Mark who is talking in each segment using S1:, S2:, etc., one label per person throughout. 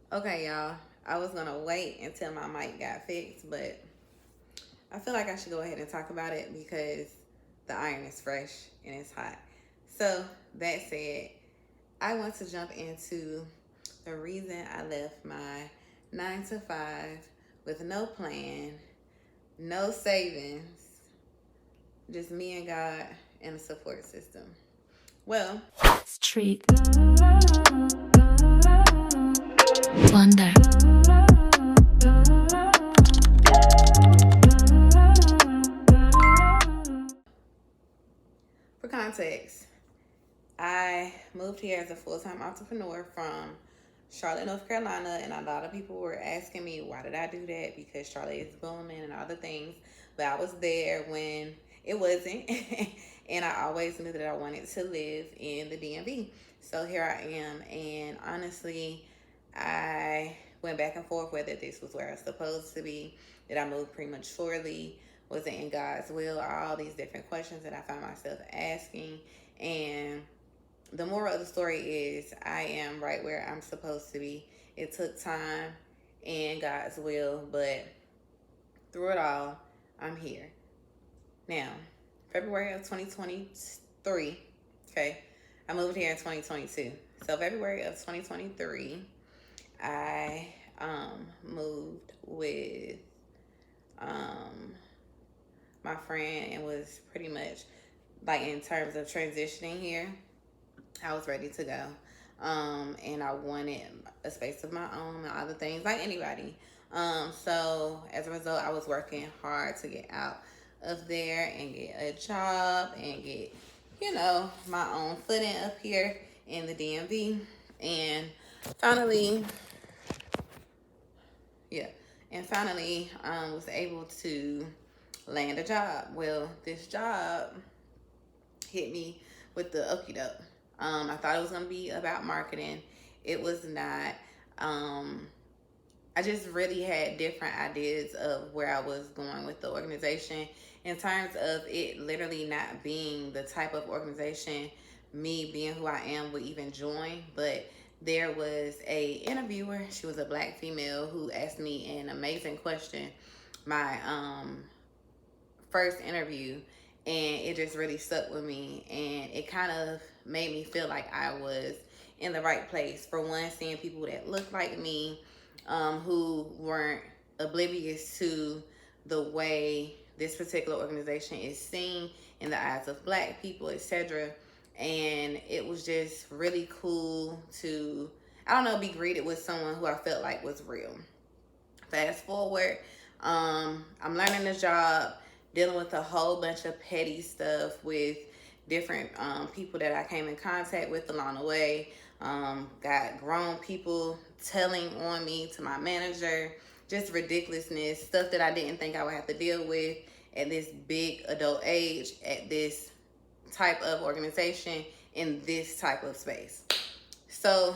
S1: Okay, y'all. I was gonna wait until my mic got fixed, but I feel like I should go ahead and talk about it because the iron is fresh and it's hot. So, that said, I want to jump into the reason I left my 9 to 5 with no plan, no savings, just me and God and a support system. Well,
S2: Street Wonder.
S1: for context, I moved here as a full-time entrepreneur from Charlotte, North Carolina, and a lot of people were asking me why did I do that, because Charlotte is booming and all the things. But I was there when it wasn't, and I always knew that I wanted to live in the DMV. So here I am, and honestly, I went back and forth whether this was where I was supposed to be, did I move prematurely, was it in God's will, all these different questions that I found myself asking. And the moral of the story is I am right where I'm supposed to be. It took time and God's will, but through it all, I'm here. Now, February of 2023, okay, I moved here in 2022. So February of 2023, I moved with my friend and was pretty much like in terms of transitioning here, I was ready to go. And I wanted a space of my own and other things like anybody. So as a result, I was working hard to get out of there and get a job and get, my own footing up here in the DMV. And finally, yeah, and finally, was able to land a job. Well, this job hit me with the okie doke. I thought it was going to be about marketing. It was not. I just really had different ideas of where I was going with the organization in terms of it literally not being the type of organization me being who I am would even join. But there was a interviewer. She was a black female who asked me an amazing question. My first interview, and it just really stuck with me, and it kind of made me feel like I was in the right place. For one, seeing people that looked like me, who weren't oblivious to the way this particular organization is seen in the eyes of black people, etc. And it was just really cool to, I don't know, be greeted with someone who I felt like was real. Fast forward, I'm learning the job, dealing with a whole bunch of petty stuff with different people that I came in contact with along the way. Got grown people telling on me to my manager, just ridiculousness, stuff that I didn't think I would have to deal with at this big adult age, at this type of organization, in this type of space. So,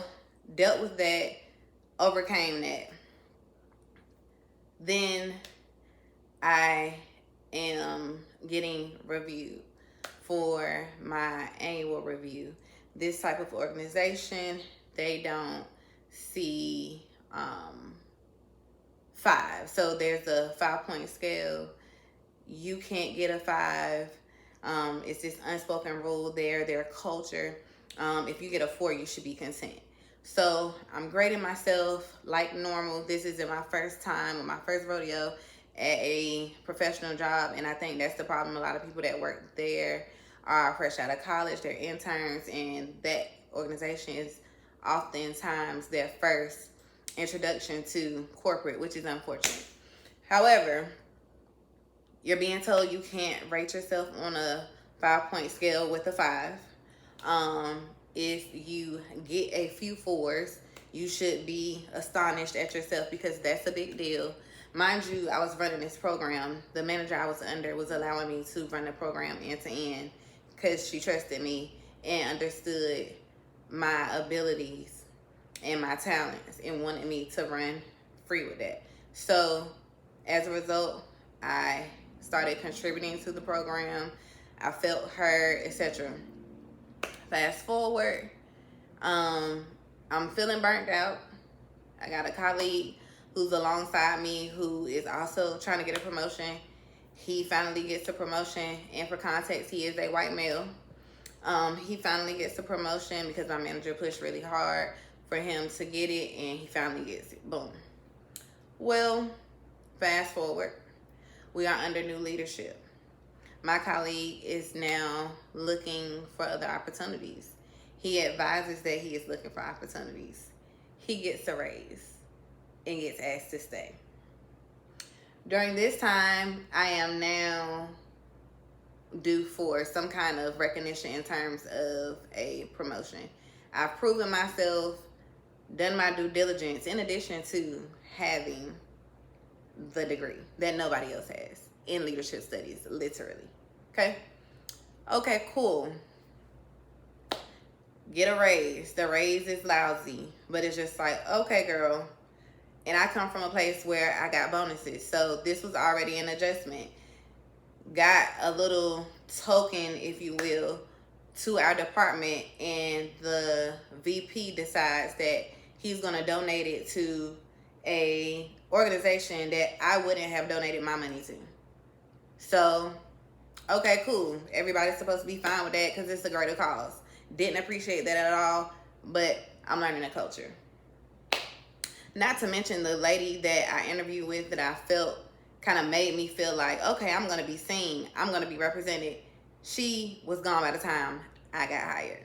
S1: dealt with that, overcame that. Then I am getting reviewed for my annual review. This type of organization, they don't see 5. So there's a 5-point scale. You can't get a 5. It's this unspoken rule there, their culture. If you get a 4, you should be content. So I'm grading myself like normal. This isn't my first time or my first rodeo at a professional job, and I think that's the problem. A lot of people that work there are fresh out of college, they're interns, and that organization is oftentimes their first introduction to corporate, which is unfortunate. However, you're being told you can't rate yourself on a 5-point scale with a 5. If you get a few 4s, you should be astonished at yourself because that's a big deal. Mind you, I was running this program. The manager I was under was allowing me to run the program end to end because she trusted me and understood my abilities and my talents and wanted me to run free with that. So as a result, I started contributing to the program. I felt heard, etc. Fast forward, I'm feeling burnt out. I got a colleague who's alongside me who is also trying to get a promotion. He finally gets a promotion, and for context, he is a white male. He finally gets a promotion because my manager pushed really hard for him to get it, and he finally gets it. Boom. Well, fast forward, we are under new leadership. My colleague is now looking for other opportunities. He advises that he is looking for opportunities. He gets a raise and gets asked to stay. During this time, I am now due for some kind of recognition in terms of a promotion. I've proven myself, done my due diligence, in addition to having the degree that nobody else has in leadership studies, literally. Okay, cool. Get a raise. The raise is lousy, but it's just like, okay, girl. And I come from a place where I got bonuses, so this was already an adjustment. Got a little token, if you will, to our department, and the VP decides that he's going to donate it to a organization that I wouldn't have donated my money to. So, okay, cool. Everybody's supposed to be fine with that because it's a greater cause. Didn't appreciate that at all, but I'm learning the culture. Not to mention the lady that I interviewed with that I felt kind of made me feel like, okay, I'm going to be seen. I'm going to be represented. She was gone by the time I got hired.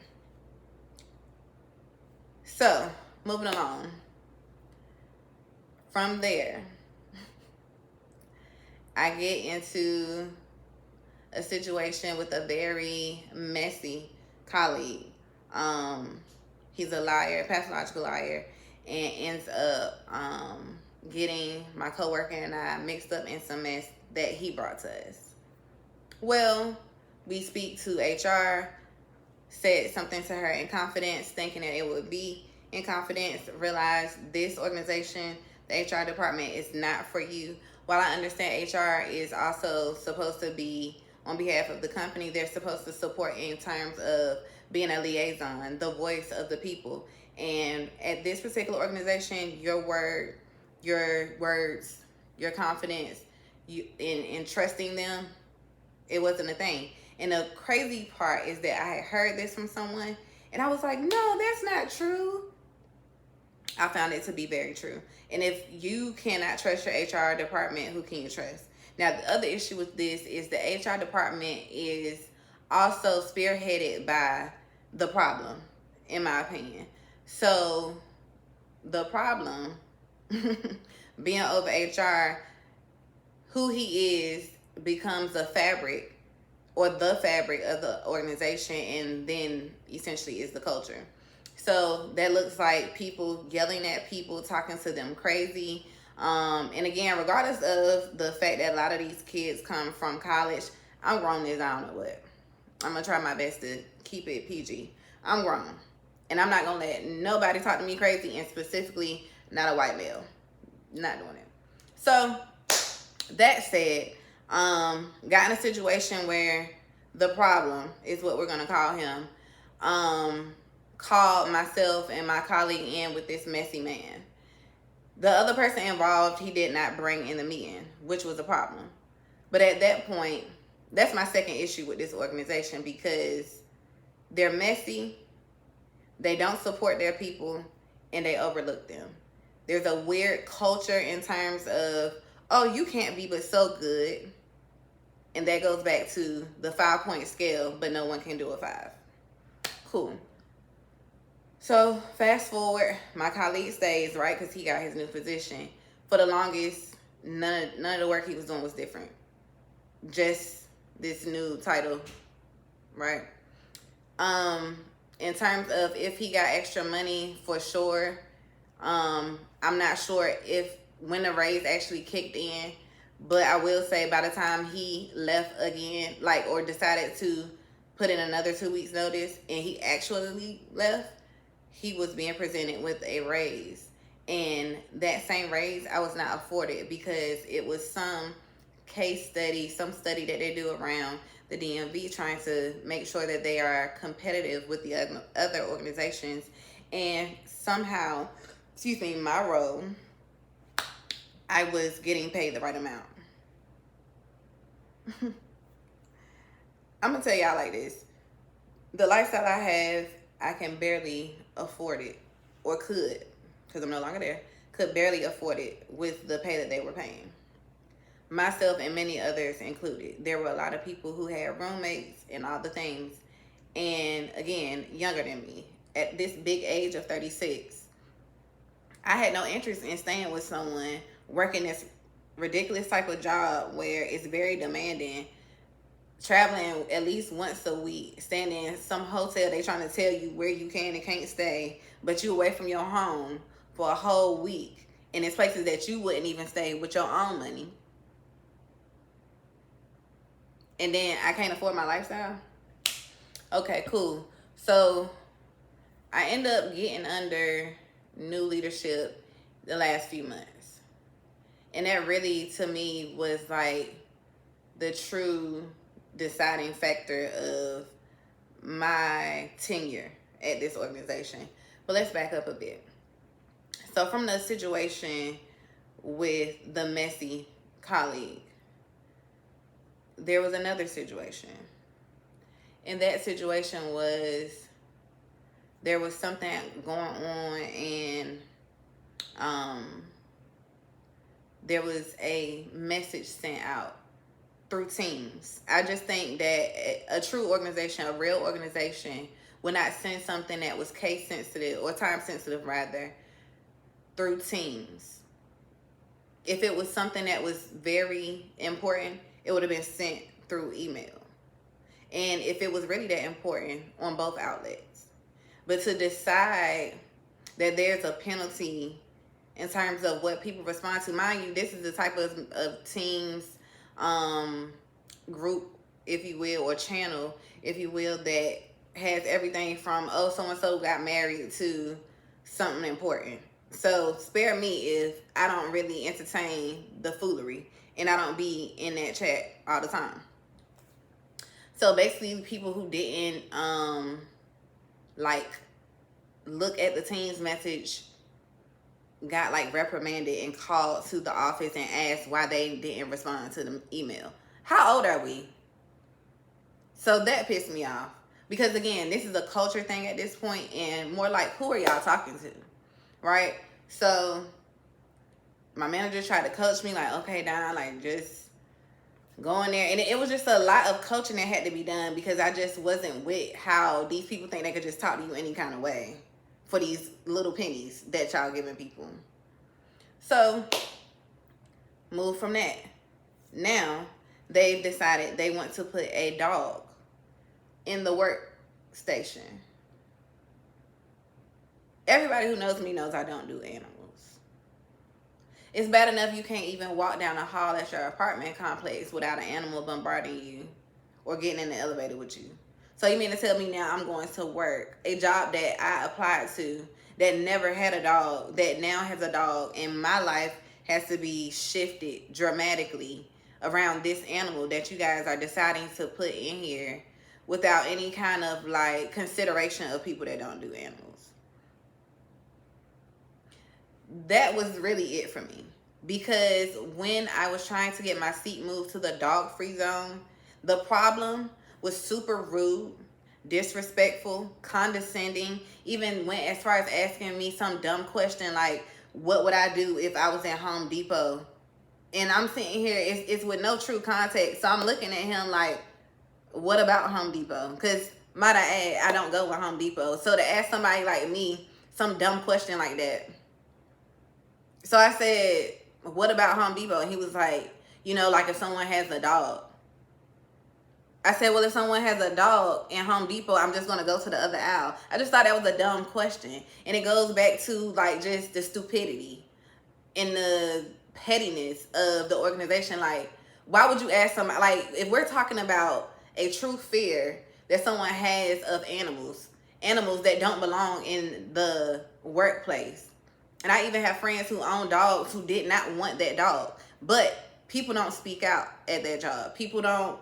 S1: So, moving along. From there, I get into a situation with a very messy colleague. He's a liar, pathological liar, and ends up getting my coworker and I mixed up in some mess that he brought to us. Well, we speak to HR, said something to her in confidence, thinking that it would be in confidence, realized this organization, the HR department, is not for you. While I understand HR is also supposed to be on behalf of the company, they're supposed to support in terms of being a liaison, the voice of the people. And at this particular organization, your word, your words, your confidence, in trusting them, it wasn't a thing. And the crazy part is that I had heard this from someone, and I was like, no, that's not true. I found it to be very true. And if you cannot trust your HR department, who can you trust? Now, the other issue with this is the HR department is also spearheaded by the problem, in my opinion. So, the problem, being over HR, who he is becomes a fabric or the fabric of the organization, and then essentially is the culture. So that looks like people yelling at people, talking to them crazy. And again, regardless of the fact that a lot of these kids come from college, I'm grown as I don't know what. I'm going to try my best to keep it PG. I'm grown. And I'm not going to let nobody talk to me crazy, and specifically not a white male. Not doing it. So that said, got in a situation where the problem is what we're going to call him. Called myself and my colleague in with this messy man. The other person involved, he did not bring in the meeting, which was a problem. But at that point, that's my second issue with this organization, because they're messy, they don't support their people, and they overlook them. There's a weird culture in terms of, oh, you can't be but so good. And that goes back to the 5-point scale, but no one can do a 5. Cool. So fast forward, my colleague stays, right, because he got his new position. For the longest, none of the work he was doing was different. Just this new title, right? In terms of if he got extra money, for sure. I'm not sure if when the raise actually kicked in, but I will say by the time he left again, or decided to put in another 2 weeks notice, and he actually left, he was being presented with a raise. And that same raise I was not afforded, because it was some case study, some study that they do around the DMV, trying to make sure that they are competitive with the other organizations. And somehow my role, I was getting paid the right amount. I'm gonna tell y'all like this. The lifestyle I have, I can barely afford it, or could, because I'm no longer there, could barely afford it with the pay that they were paying. Myself and many others included. There were a lot of people who had roommates and all the things, and again, younger than me. At this big age of 36, I had no interest in staying with someone working this ridiculous type of job where it's very demanding, traveling at least once a week, staying in some hotel they trying to tell you where you can and can't stay, but you away from your home for a whole week, and it's places that you wouldn't even stay with your own money. And then I can't afford my lifestyle. Okay, cool. So I end up getting under new leadership the last few months. And that really, to me, was like the true deciding factor of my tenure at this organization. But let's back up a bit. So from the situation with the messy colleague, there was another situation. And that situation was, there was something going on, and there was a message sent out through Teams. I just think that a true organization, a real organization, would not send something that was case sensitive, or time sensitive rather, through Teams. If it was something that was very important, it would have been sent through email. And if it was really that important, on both outlets. But to decide that there's a penalty in terms of what people respond to, mind you, this is the type of Teams group, if you will, or channel, if you will, that has everything from, oh, so-and-so got married, to something important. So spare me if I don't really entertain the foolery and I don't be in that chat all the time. So basically, people who didn't like look at the Teams message got like reprimanded and called to the office and asked why they didn't respond to the email. How old are we? So that pissed me off, because again, this is a culture thing at this point, and more like, who are y'all talking to, right? So my manager tried to coach me, like, okay, Don, like, just go in there. And it was just a lot of coaching that had to be done, because I just wasn't with how these people think they could just talk to you any kind of way for these little pennies that y'all giving people. So move from that. Now they've decided they want to put a dog in the workstation. Everybody who knows me knows I don't do animals. It's bad enough you can't even walk down the hall at your apartment complex without an animal bombarding you or getting in the elevator with you. So you mean to tell me now I'm going to work a job that I applied to that never had a dog, that now has a dog, and my life has to be shifted dramatically around this animal that you guys are deciding to put in here without any kind of like consideration of people that don't do animals? That was really it for me, because when I was trying to get my seat moved to the dog free zone, the problem was super rude, disrespectful, condescending, even went as far as asking me some dumb question like, what would I do if I was at Home Depot? And I'm sitting here, it's with no true context, so I'm looking at him like, what about Home Depot? Because might I add, I don't go with Home Depot. So to ask somebody like me some dumb question like that. So I said, what about Home Depot? And he was like, you know, like if someone has a dog. I said, well, if someone has a dog in Home Depot, I'm just going to go to the other aisle. I just thought that was a dumb question. And it goes back to like just the stupidity and the pettiness of the organization. Like, why would you ask somebody, like, if we're talking about a true fear that someone has of animals that don't belong in the workplace. And I even have friends who own dogs who did not want that dog. But people don't speak out at their job. People don't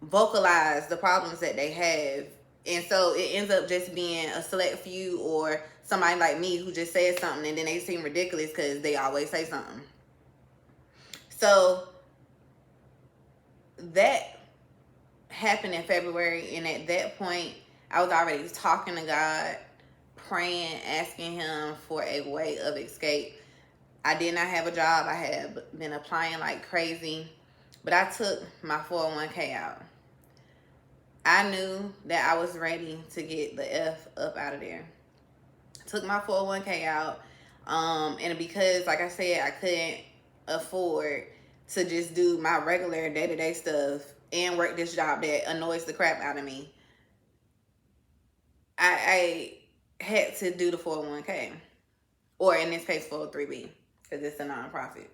S1: vocalize the problems that they have And so it ends up just being a select few or somebody like me who just says something and then they seem ridiculous because they always say something. So that happened in February, and at that point I was already talking to God, praying, asking him for a way of escape. I did not have a job. I had been applying like crazy, but I took my 401k out. I knew that I was ready to get the F up out of there. Took my 401k out. And because, like I said, I couldn't afford to just do my regular day-to-day stuff and work this job that annoys the crap out of me, I had to do the 401k, or in this case 403b, because it's a nonprofit.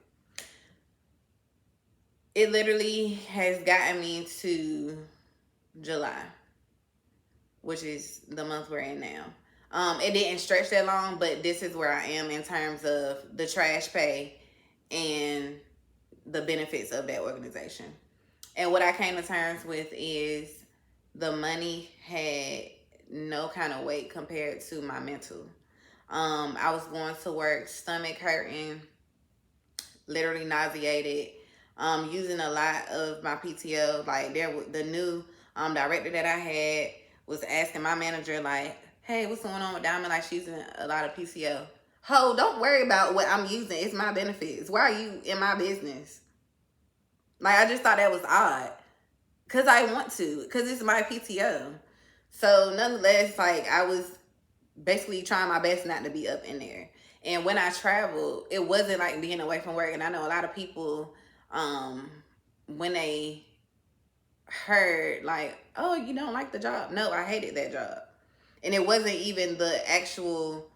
S1: It literally has gotten me to July, which is the month we're in now. It didn't stretch that long, but this is where I am in terms of the trash pay and the benefits of that organization. And what I came to terms with is the money had no kind of weight compared to my mental. I was going to work stomach hurting, literally nauseated, using a lot of my PTO. Like the new director that I had was asking my manager like, "Hey, what's going on with Diamond? Like she's using a lot of PTO." Ho, don't worry about what I'm using. It's my benefits. Why are you in my business? Like, I just thought that was odd. Because I want to. Because it's my PTO. So, nonetheless, like, I was basically trying my best not to be up in there. And when I traveled, it wasn't like being away from work. And I know a lot of people, when they heard, like, oh, you don't like the job. No, I hated that job. And it wasn't even the actual,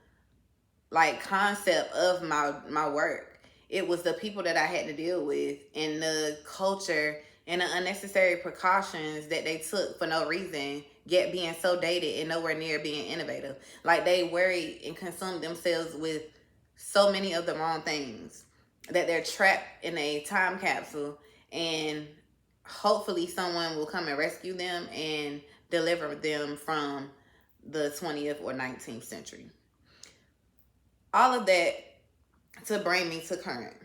S1: like, concept of my work. It was the people that I had to deal with and the culture and the unnecessary precautions that they took for no reason, yet being so dated and nowhere near being innovative. Like, they worry and consume themselves with so many of the wrong things that they're trapped in a time capsule, and hopefully someone will come and rescue them and deliver them from the 20th or 19th century. All of that to bring me to current.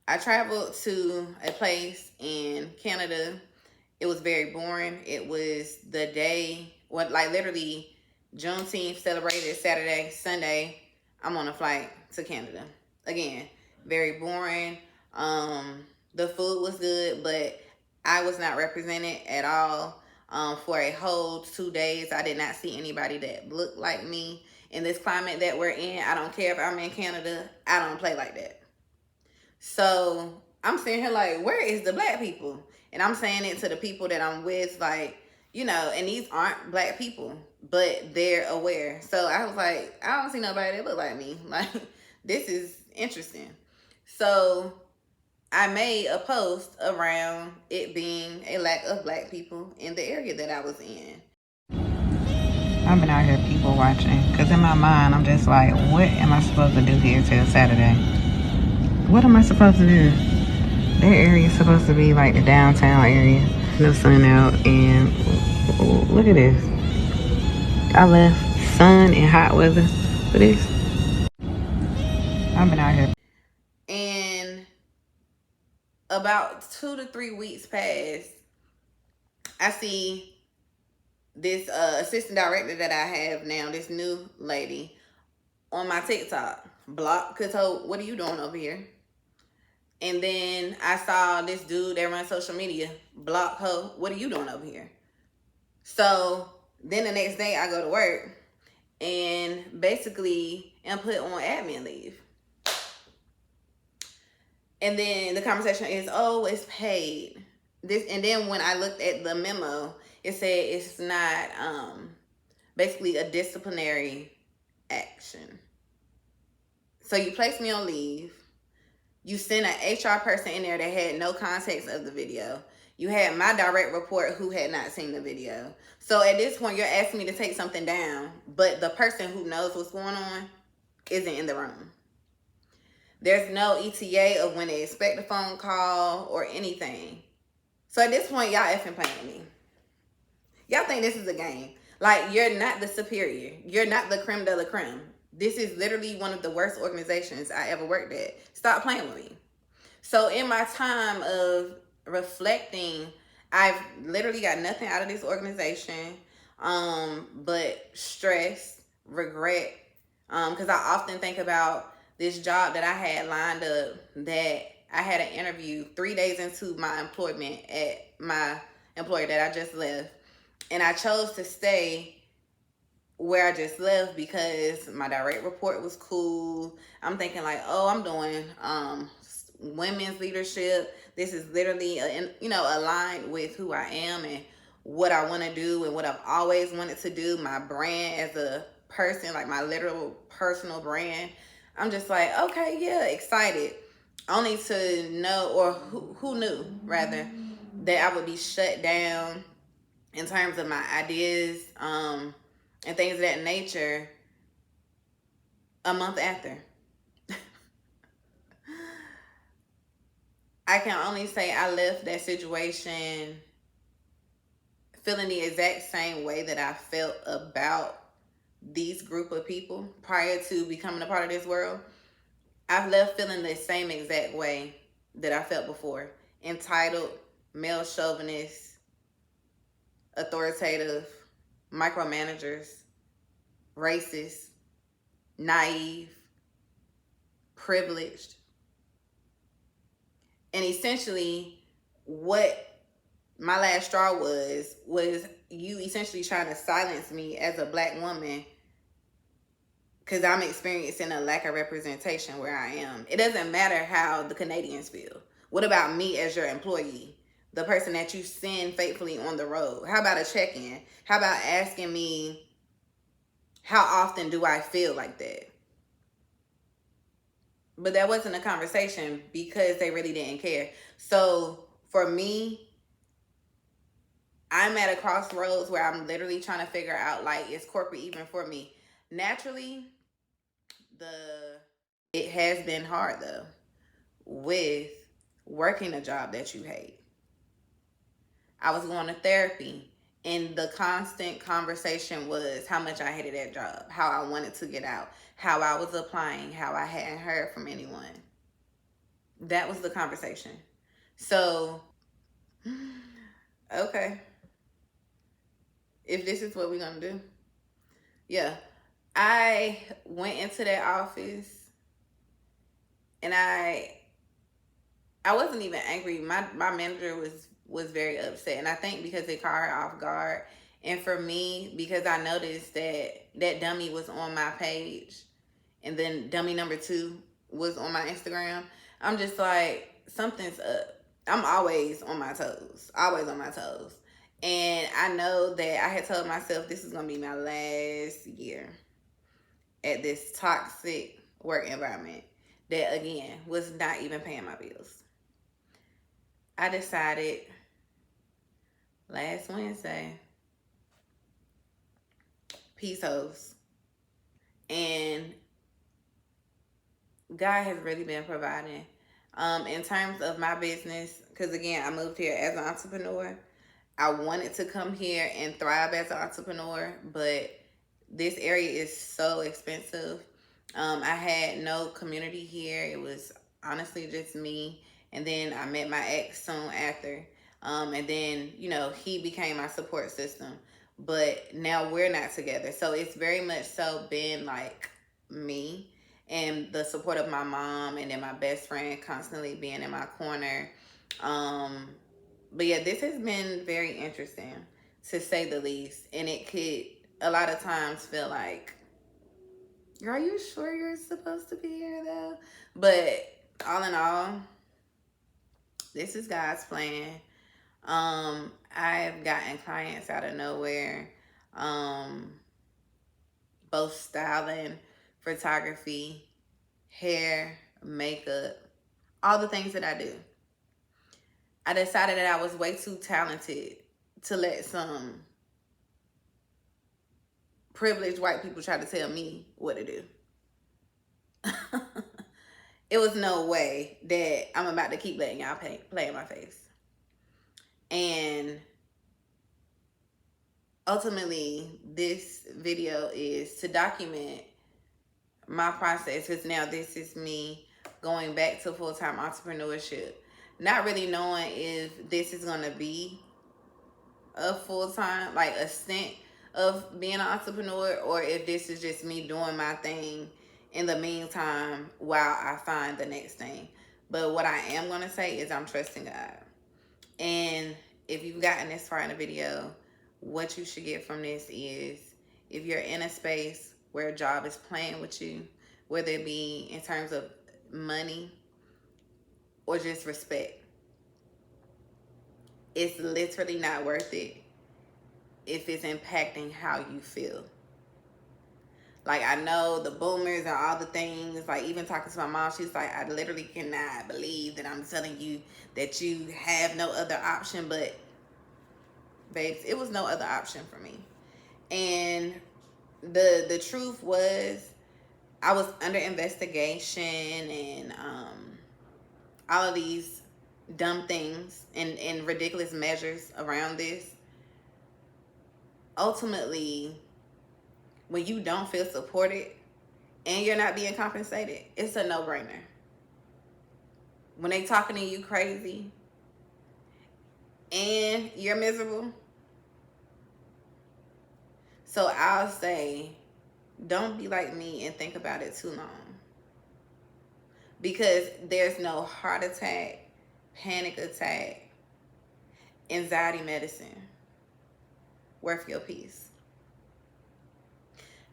S1: I traveled to a place in Canada. It was very boring. It was the day, like literally Juneteenth celebrated Saturday, Sunday. I'm on a flight to Canada. Again, very boring. The food was good, but I was not represented at all. For a whole 2 days, I did not see anybody that looked like me. In this climate that we're in, I don't care if I'm in Canada, I don't play like that. So I'm sitting here like, where is the black people? And I'm saying it to the people that I'm with, like, and these aren't black people, but they're aware. So I was like, I don't see nobody that look like me. Like, this is interesting. So I made a post around it being a lack of black people in the area that I was in. I've been out here people watching, because in my mind, I'm just like, what am I supposed to do here till Saturday? What am I supposed to do? That area is supposed to be like the downtown area. No sun out, and look at this. I left sun and hot weather for this. I've been out here. And about 2 to 3 weeks passed, I see this assistant director that I have now, this new lady, on my TikTok. Block, cause what are you doing over here? And then I saw this dude that runs social media. Block, ho, what are you doing over here? So then the next day I go to work and basically am put on admin leave. And then the conversation is, oh, it's paid. And then when I looked at the memo, it said it's not basically a disciplinary action. So you placed me on leave. You sent an HR person in there that had no context of the video. You had my direct report who had not seen the video. So at this point, you're asking me to take something down, but the person who knows what's going on isn't in the room. There's no ETA of when they expect a phone call or anything. So at this point, y'all effing playing with me. Y'all think this is a game. Like, you're not the superior. You're not the creme de la creme. This is literally one of the worst organizations I ever worked at. Stop playing with me. So in my time of reflecting, I've literally got nothing out of this organization, but stress, regret, because I often think about this job that I had lined up, that I had an interview 3 days into my employment at my employer that I just left, and I chose to stay where I just left because my direct report was cool. I'm thinking like, oh, I'm doing women's leadership. This is literally aligned with who I am and what I want to do and what I've always wanted to do. My brand as a person, like my literal personal brand. I'm just like, okay, yeah, excited. Only to know, or who knew rather, that I would be shut down in terms of my ideas, and things of that nature a month after. I can only say I left that situation feeling the exact same way that I felt about these group of people prior to becoming a part of this world. I've left feeling the same exact way that I felt before. Entitled, male chauvinist, authoritative, micromanagers, racist, naive, privileged. And essentially, what my last straw was you essentially trying to silence me as a Black woman because I'm experiencing a lack of representation where I am. It doesn't matter how the Canadians feel. What about me as your employee? The person that you send faithfully on the road? How about a check-in? How about asking me, how often do I feel like that? But that wasn't a conversation because they really didn't care. So for me, I'm at a crossroads where I'm literally trying to figure out, like, is corporate even for me? Naturally, it has been hard though with working a job that you hate. I was going to therapy, and the constant conversation was how much I hated that job, how I wanted to get out, how I was applying, how I hadn't heard from anyone. That was the conversation. So, okay, if this is what we're going to do. Yeah. I went into that office and I wasn't even angry. My manager was very upset, and I think because they caught her off guard. And for me, because I noticed that dummy was on my page, and then dummy number 2 was on my Instagram, I'm just like, something's up. I'm always on my toes. Always on my toes. And I know that I had told myself this is going to be my last year at this toxic work environment that, again, was not even paying my bills. I decided last Wednesday, peace hoes. And God has really been providing. In terms of my business, because again, I moved here as an entrepreneur. I wanted to come here and thrive as an entrepreneur, but this area is so expensive. I had no community here. It was honestly just me. And then I met my ex soon after. And then, he became my support system. But now we're not together. So it's very much so been like me and the support of my mom, and then my best friend constantly being in my corner. But yeah, this has been very interesting, to say the least. And it could a lot of times feel like, are you sure you're supposed to be here though? But all in all, this is God's plan. I've gotten clients out of nowhere, both styling, photography, hair, makeup, all the things that I do. I decided that I was way too talented to let some privileged white people try to tell me what to do. It was no way that I'm about to keep letting y'all play in my face. And ultimately, this video is to document my process, because now this is me going back to full-time entrepreneurship, not really knowing if this is going to be a full-time, like a stint of being an entrepreneur, or if this is just me doing my thing in the meantime while I find the next thing. But what I am going to say is I'm trusting God. And if you've gotten this far in the video, what you should get from this is, if you're in a space where a job is playing with you, whether it be in terms of money or just respect, it's literally not worth it if it's impacting how you feel. Like, I know the boomers and all the things, like even talking to my mom, she's like, I literally cannot believe that I'm telling you that you have no other option. But babes, it was no other option for me. And the truth was, I was under investigation and all of these dumb things and ridiculous measures around this. Ultimately, when you don't feel supported and you're not being compensated, it's a no-brainer. When they talking to you crazy and you're miserable. So I'll say, don't be like me and think about it too long. Because there's no heart attack, panic attack, anxiety medicine worth your peace.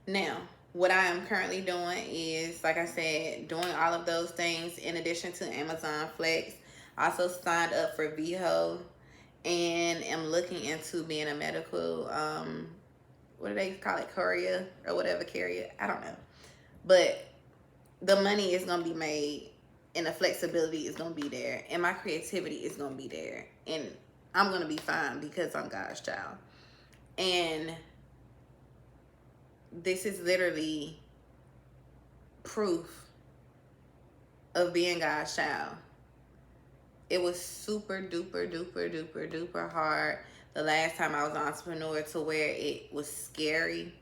S1: Now, what I am currently doing is, like I said, doing all of those things in addition to Amazon Flex. I also signed up for VHO and am looking into being a medical, what do they call it, courier or whatever, carrier? I don't know. But the money is going to be made and the flexibility is going to be there and my creativity is going to be there. And I'm going to be fine because I'm God's child. And this is literally proof of being God's child. It was super duper duper duper duper hard the last time I was an entrepreneur, to where it was scary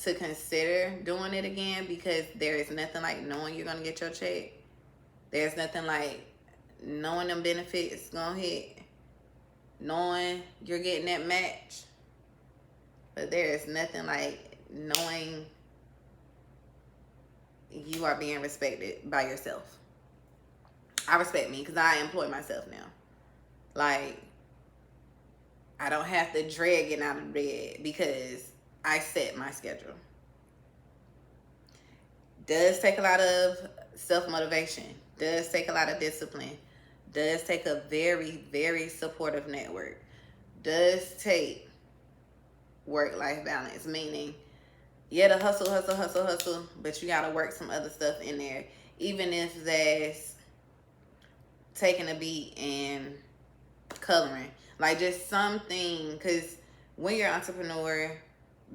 S1: to consider doing it again, because there is nothing like knowing you're going to get your check. There's nothing like knowing them benefits going to hit, knowing you're getting that match. But there is nothing like knowing you are being respected by yourself. I respect me because I employ myself now. Like, I don't have to drag getting out of bed because I set my schedule. Does take a lot of self-motivation. Does take a lot of discipline. Does take a very, very supportive network. Does take work-life balance, meaning, yeah, the hustle, but you gotta work some other stuff in there, even if that's taking a beat and coloring, like just something. Because when you're an entrepreneur,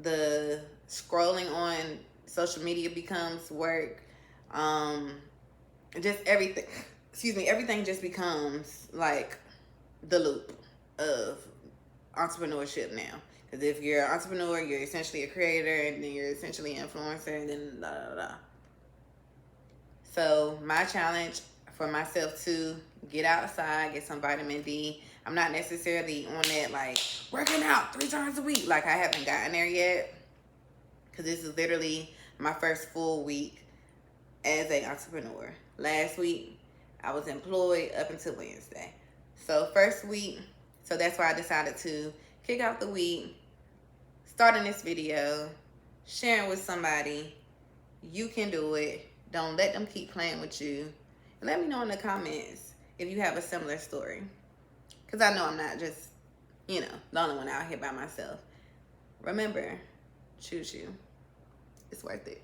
S1: the scrolling on social media becomes work. Just everything, everything just becomes like the loop of entrepreneurship now. Because if you're an entrepreneur, you're essentially a creator, and then you're essentially an influencer, and then blah, blah, blah. So my challenge for myself to get outside, get some vitamin D. I'm not necessarily on that, like, working out 3 times a week. Like, I haven't gotten there yet. Because this is literally my first full week as an entrepreneur. Last week, I was employed up until Wednesday. So first week, so that's why I decided to kick off the week, starting this video, sharing with somebody. You can do it. Don't let them keep playing with you. And let me know in the comments if you have a similar story. Because I know I'm not just, the only one out here by myself. Remember, choose you. It's worth it.